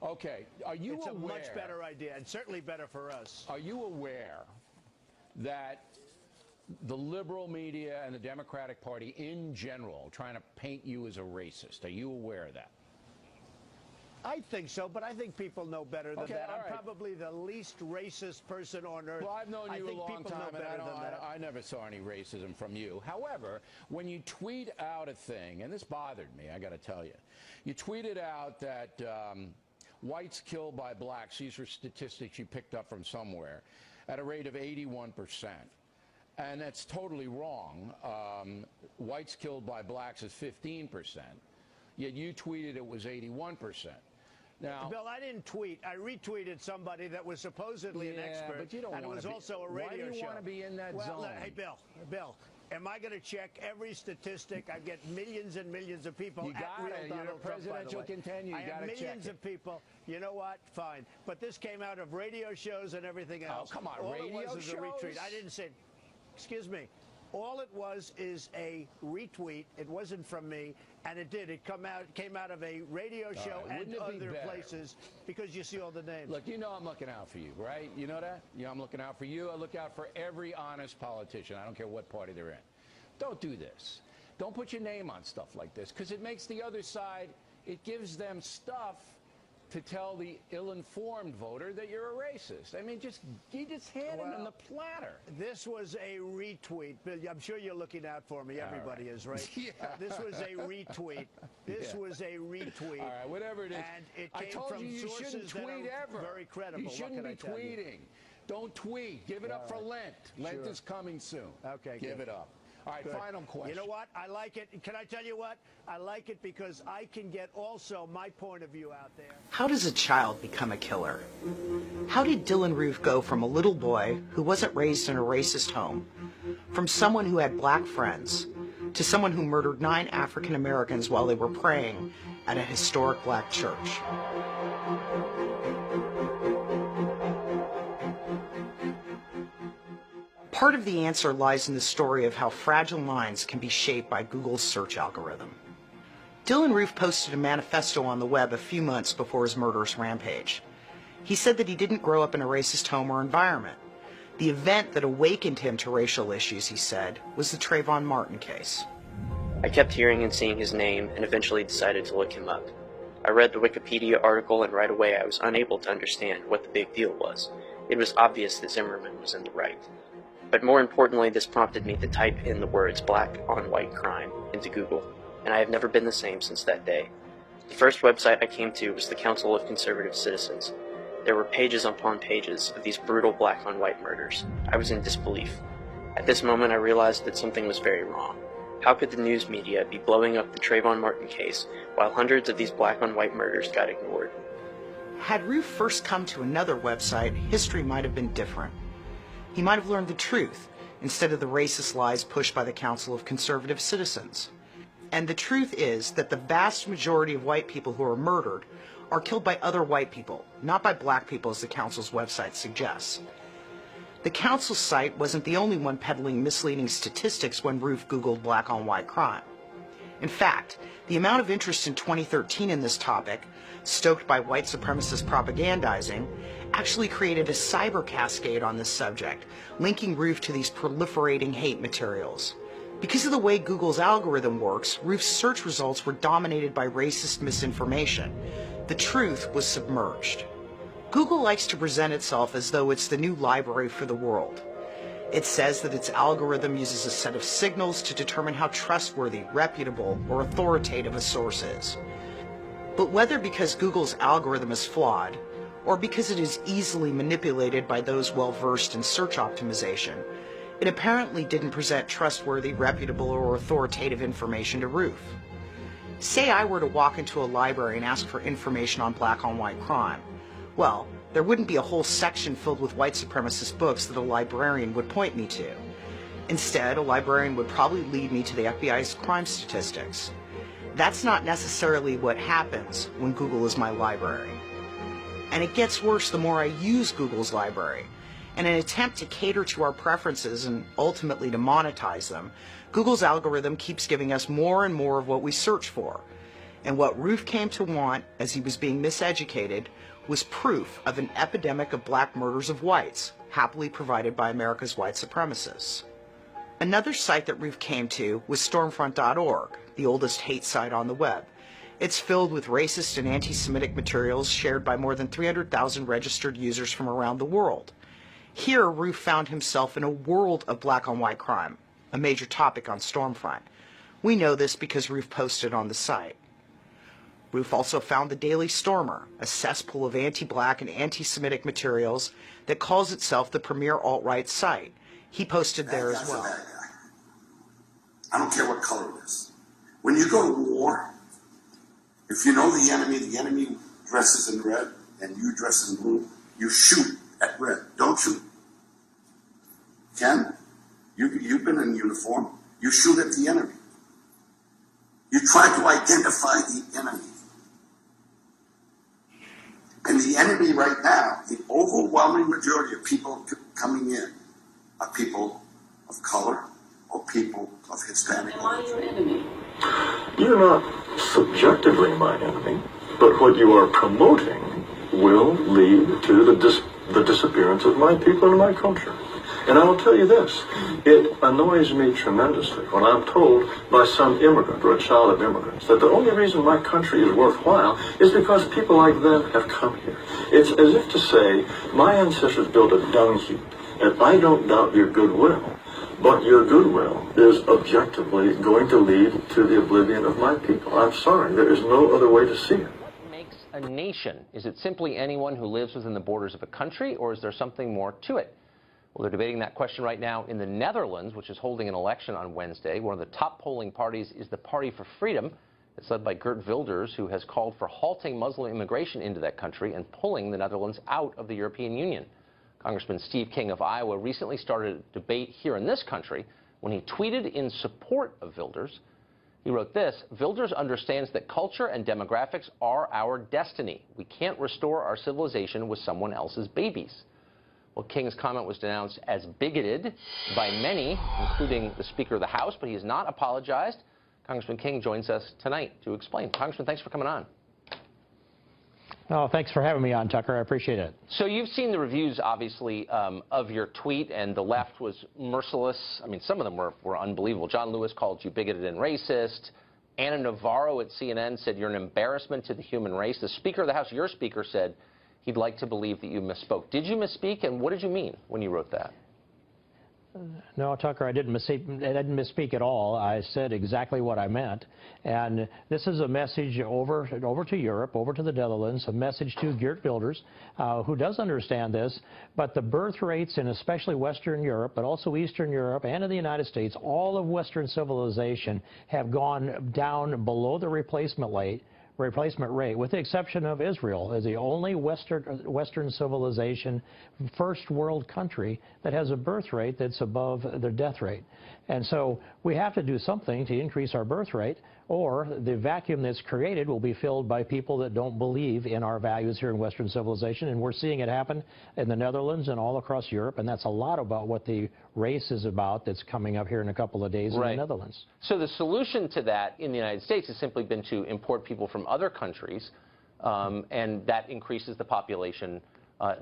Okay, are you It's aware? a much better idea, and certainly better for us. Are you aware that the liberal media and the Democratic Party in general trying to paint you as a racist? Are you aware of that? I think so, but I think people know better than that. I'm right. probably the least racist person on earth. Well, I've known you a long time, and I never saw any racism from you. However, when you tweet out a thing, and this bothered me, I got to tell you, you tweeted out that whites killed by blacks, these were statistics you picked up from somewhere, at a rate of 81%. And that's totally wrong. Whites killed by blacks is 15%. Yet you tweeted it was 81%. Now, Bill, I didn't tweet. I retweeted somebody that was supposedly an expert, but you don't and it was be, also a radio show. Why do you want to be in that zone? Hey, Bill, am I going to check every statistic? I get millions and millions of people. You got it. You're a presidential contender. You got to check it. Millions of people. You know what? Fine. But this came out of radio shows and everything else. Oh, come on, all radio it was shows? A retweet. I didn't say. Excuse me. All it was is a retweet. It wasn't from me, and it did. It came out of a radio show and other places because you see all the names. Look, you know I'm looking out for you, right? You know that? You know I'm looking out for you. I look out for every honest politician. I don't care what party they're in. Don't do this. Don't put your name on stuff like this because it makes the other side, it gives them stuff to tell the ill-informed voter that you're a racist. I mean, you just handed them the platter. This was a retweet. Bill, I'm sure you're looking out for me. Everybody is, right? Yeah. This was a retweet. This was a retweet. All right, whatever it is. And it I came told from you sources shouldn't tweet that are ever. Very credible. You shouldn't be tweeting. Don't tweet. Give it up for Lent. Lent is coming soon. Okay, Give it up. All right, final question. You know what? I like it. Can I tell you what? I like it because I can get also my point of view out there. How does a child become a killer? How did Dylan Roof go from a little boy who wasn't raised in a racist home, from someone who had black friends, to someone who murdered 9 African Americans while they were praying at a historic black church? Part of the answer lies in the story of how fragile minds can be shaped by Google's search algorithm. Dylan Roof posted a manifesto on the web a few months before his murderous rampage. He said that he didn't grow up in a racist home or environment. The event that awakened him to racial issues, he said, was the Trayvon Martin case. I kept hearing and seeing his name and eventually decided to look him up. I read the Wikipedia article and right away I was unable to understand what the big deal was. It was obvious that Zimmerman was in the right. But more importantly, this prompted me to type in the words black on white crime into Google, and I have never been the same since that day. The first website I came to was the Council of Conservative Citizens. There were pages upon pages of these brutal black on white murders. I was in disbelief. At this moment I realized that something was very wrong. How could the news media be blowing up the Trayvon Martin case while hundreds of these black on white murders got ignored? Had Roof first come to another website, history might have been different. He might have learned the truth instead of the racist lies pushed by the Council of Conservative Citizens. And the truth is that the vast majority of white people who are murdered are killed by other white people, not by black people as the Council's website suggests. The Council's site wasn't the only one peddling misleading statistics when Roof Googled black on white crime. In fact, the amount of interest in 2013 in this topic, stoked by white supremacist propagandizing, actually created a cyber cascade on this subject, linking Roof to these proliferating hate materials. Because of the way Google's algorithm works, Roof's search results were dominated by racist misinformation. The truth was submerged. Google likes to present itself as though it's the new library for the world. It says that its algorithm uses a set of signals to determine how trustworthy, reputable, or authoritative a source is. But whether because Google's algorithm is flawed, or because it is easily manipulated by those well-versed in search optimization, it apparently didn't present trustworthy, reputable, or authoritative information to Roof. Say I were to walk into a library and ask for information on black on white crime. Well, there wouldn't be a whole section filled with white supremacist books that a librarian would point me to. Instead, a librarian would probably lead me to the FBI's crime statistics. That's not necessarily what happens when Google is my library. And it gets worse the more I use Google's library. In an attempt to cater to our preferences and ultimately to monetize them, Google's algorithm keeps giving us more and more of what we search for. And what Ruth came to want, as he was being miseducated, was proof of an epidemic of black murders of whites, happily provided by America's white supremacists. Another site that Ruth came to was Stormfront.org, the oldest hate site on the web. It's filled with racist and anti-Semitic materials shared by more than 300,000 registered users from around the world. Here, Ruth found himself in a world of black-on-white crime, a major topic on Stormfront. We know this because Ruth posted on the site. Ruth also found the Daily Stormer, a cesspool of anti-black and anti-Semitic materials that calls itself the premier alt-right site. He posted there as well. I don't care what color it is. When you go to war, if you know the enemy dresses in red and you dress in blue, you shoot at red. Don't shoot. Ken, you've been in uniform. You shoot at the enemy. You try to identify the enemy. And the enemy right now, the overwhelming majority of people coming in are people of color or people of Hispanic origin. Am I your enemy? You're not subjectively my enemy, but what you are promoting will lead to the disappearance of my people and my culture. And I will tell you this, it annoys me tremendously when I'm told by some immigrant or a child of immigrants that the only reason my country is worthwhile is because people like them have come here. It's as if to say, my ancestors built a dung heap, and I don't doubt your goodwill, but your goodwill is objectively going to lead to the oblivion of my people. I'm sorry, there is no other way to see it. What makes a nation? Is it simply anyone who lives within the borders of a country, or is there something more to it? Well, they're debating that question right now in the Netherlands, which is holding an election on Wednesday. One of the top polling parties is the Party for Freedom. It's led by Geert Wilders, who has called for halting Muslim immigration into that country and pulling the Netherlands out of the European Union. Congressman Steve King of Iowa recently started a debate here in this country when he tweeted in support of Wilders. He wrote this: Wilders understands that culture and demographics are our destiny. We can't restore our civilization with someone else's babies. Well, King's comment was denounced as bigoted by many, including the Speaker of the House, but he has not apologized. Congressman King joins us tonight to explain. Congressman, thanks for coming on. Oh, thanks for having me on, Tucker. I appreciate it. So you've seen the reviews, obviously, of your tweet, and the left was merciless. I mean, some of them were unbelievable. John Lewis called you bigoted and racist. Ana Navarro at CNN said you're an embarrassment to the human race. The Speaker of the House, your speaker, said he'd like to believe that you misspoke. Did you misspeak, and what did you mean when you wrote that? No, Tucker, I didn't misspeak at all. I said exactly what I meant. And this is a message over to Europe, over to the Netherlands, a message to Geert Wilders, who does understand this. But the birth rates in especially Western Europe, but also Eastern Europe and in the United States, all of Western civilization have gone down below the replacement rate, with the exception of Israel, as the only Western civilization, first world country that has a birth rate that's above their death rate. And so we have to do something to increase our birth rate, or the vacuum that's created will be filled by people that don't believe in our values here in Western civilization. And we're seeing it happen in the Netherlands and all across Europe. And that's a lot about what the race is about that's coming up here in a couple of days in the Netherlands. So the solution to that in the United States has simply been to import people from other countries, and that increases the population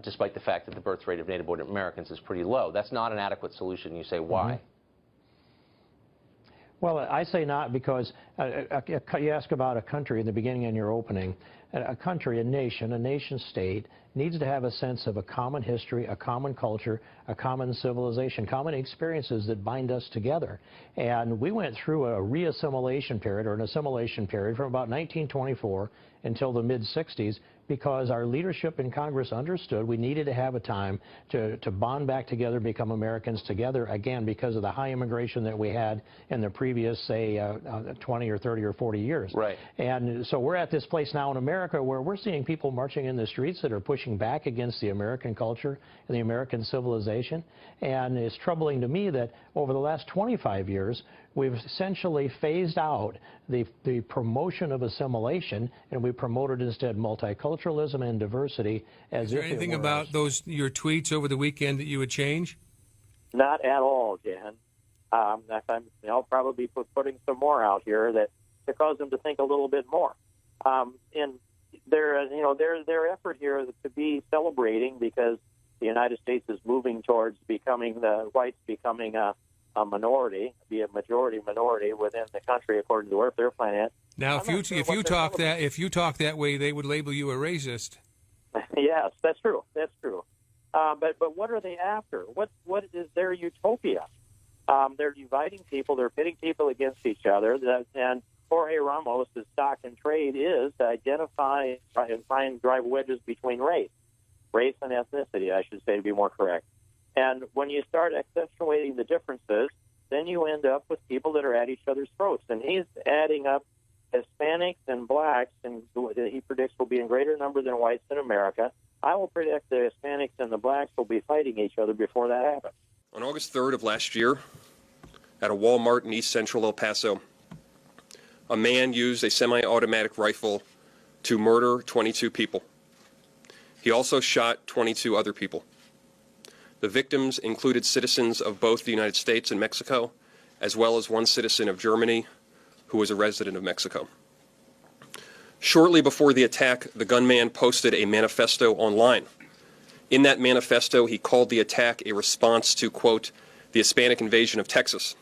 despite the fact that the birth rate of native-born Americans is pretty low. That's not an adequate solution. You say, why? Mm-hmm. Well, I say not, because you ask about a country in the beginning in your opening. A country, a nation state needs to have a sense of a common history, a common culture, a common civilization, common experiences that bind us together. And we went through a re-assimilation period, or an assimilation period, from about 1924 until the mid-60s, because our leadership in Congress understood we needed to have a time to bond back together, become Americans together again, because of the high immigration that we had in the previous, say, 20 or 30 or 40 years. Right. And so we're at this place now in America where we're seeing people marching in the streets that are pushing back against the American culture and the American civilization. And it's troubling to me that over the last 25 years, we've essentially phased out the promotion of assimilation, and we promoted instead multiculturalism and diversity as if it were. Is there anything about your tweets over the weekend that you would change? Not at all, Jan. I'll probably be putting some more out here that to cause them to think a little bit more. And their effort here is to be celebrating because the United States is moving towards becoming the whites becoming a minority, be a majority minority within the country according to where they're planning at. Now, if you talk that way, they would label you a racist. Yes, that's true. That's true. But what are they after? What is their utopia? They're dividing people. They're pitting people against each other. And Jorge Ramos' stock and trade is to identify and try and drive wedges between race and ethnicity, I should say, to be more correct. And when you start accentuating the differences, then you end up with people that are at each other's throats. And he's adding up Hispanics and blacks, and he predicts will be in greater number than whites in America. I will predict the Hispanics and the blacks will be fighting each other before that happens. On August 3rd of last year, at a Walmart in East Central El Paso, a man used a semi-automatic rifle to murder 22 people. He also shot 22 other people. The victims included citizens of both the United States and Mexico, as well as one citizen of Germany who was a resident of Mexico. Shortly before the attack, the gunman posted a manifesto online. In that manifesto, he called the attack a response to, quote, the Hispanic invasion of Texas.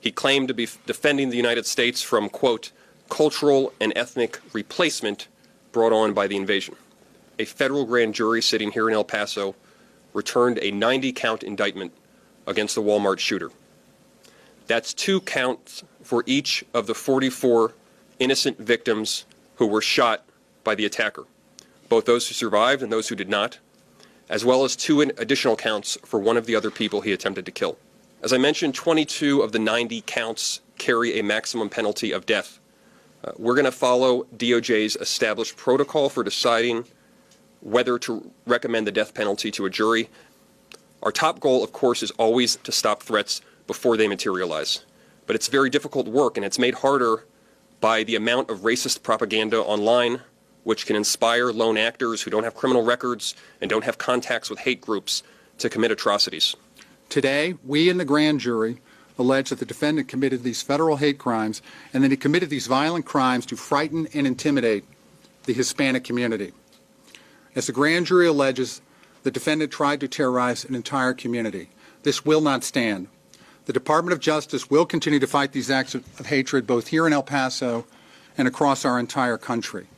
He claimed to be defending the United States from, quote, cultural and ethnic replacement brought on by the invasion. A federal grand jury sitting here in El Paso returned a 90-count indictment against the Walmart shooter. That's 2 counts for each of the 44 innocent victims who were shot by the attacker, both those who survived and those who did not, as well as 2 additional counts for one of the other people he attempted to kill. As I mentioned, 22 of the 90 counts carry a maximum penalty of death. We're going to follow DOJ's established protocol for deciding whether to recommend the death penalty to a jury. Our top goal, of course, is always to stop threats before they materialize. But it's very difficult work, and it's made harder by the amount of racist propaganda online, which can inspire lone actors who don't have criminal records and don't have contacts with hate groups to commit atrocities. Today, we in the grand jury allege that the defendant committed these federal hate crimes and that he committed these violent crimes to frighten and intimidate the Hispanic community. As the grand jury alleges, the defendant tried to terrorize an entire community. This will not stand. The Department of Justice will continue to fight these acts of hatred both here in El Paso and across our entire country.